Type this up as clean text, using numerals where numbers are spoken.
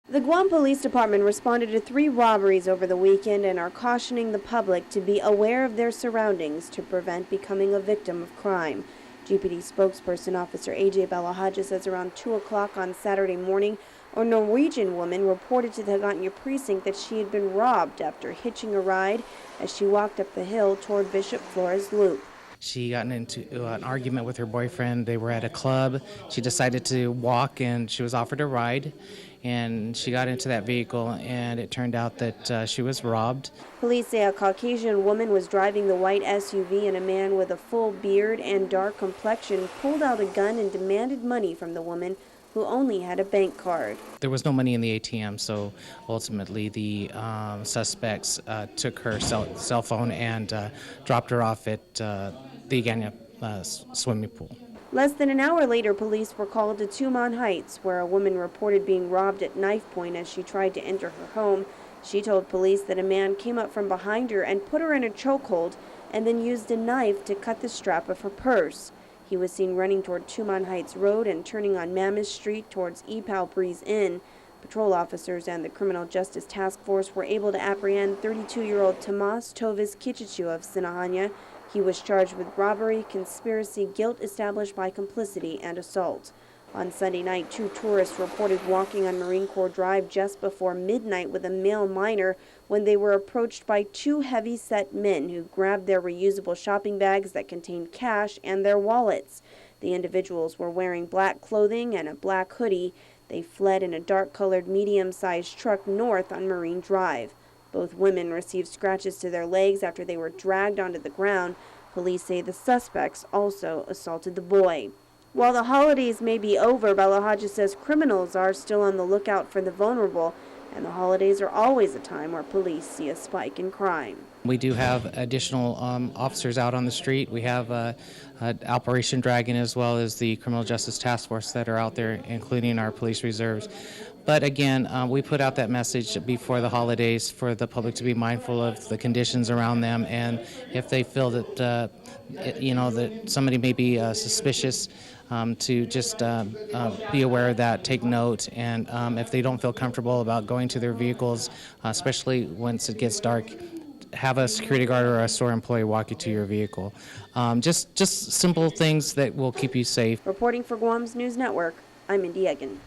The Guam Police Department responded to 3 robberies over the weekend and are cautioning the public to be aware of their surroundings to prevent becoming a victim of crime. GPD spokesperson Officer A.J. Balahaja says around 2 o'clock on Saturday morning, a Norwegian woman reported to the Hagåtña precinct that she had been robbed after hitching a ride as she walked up the hill toward Bishop Flores Loop. She got into an argument with her boyfriend. They were at a club. She decided to walk and she was offered a ride. And she got into that vehicle and it turned out that she was robbed. Police say a Caucasian woman was driving the white SUV and a man with a full beard and dark complexion pulled out a gun and demanded money from the woman, who only had a bank card. There was no money in the ATM, so ultimately the suspects took her cell phone and dropped her off at the Hagåtña swimming pool. Less than an hour later, police were called to Tumon Heights, where a woman reported being robbed at knife point as she tried to enter her home. She told police that a man came up from behind her and put her in a chokehold and then used a knife to cut the strap of her purse. He was seen running toward Tumon Heights Road and turning on Mammoth Street towards Ipao Breeze Inn. Patrol officers and the Criminal Justice Task Force were able to apprehend 32-year-old Tomas Tovis Kichichu of Sinahaña. He was charged with robbery, conspiracy, guilt established by complicity, and assault. On Sunday night, 2 tourists reported walking on Marine Corps Drive just before midnight with a male minor when they were approached by 2 heavy-set men who grabbed their reusable shopping bags that contained cash and their wallets. The individuals were wearing black clothing and a black hoodie. They fled in a dark-colored medium-sized truck north on Marine Drive. Both women received scratches to their legs after they were dragged onto the ground. Police say the suspects also assaulted the boy. While the holidays may be over, Balahaja says criminals are still on the lookout for the vulnerable, and the holidays are always a time where police see a spike in crime. We do have additional officers out on the street. We have Operation Dragon as well as the Criminal Justice Task Force that are out there, including our police reserves. But again, we put out that message before the holidays for the public to be mindful of the conditions around them, and if they feel that that somebody may be suspicious, to just be aware of that, take note, and if they don't feel comfortable about going to their vehicles, especially once it gets dark, have a security guard or a store employee walk you to your vehicle. Just simple things that will keep you safe. Reporting for Guam's News Network, I'm Mindy Egan.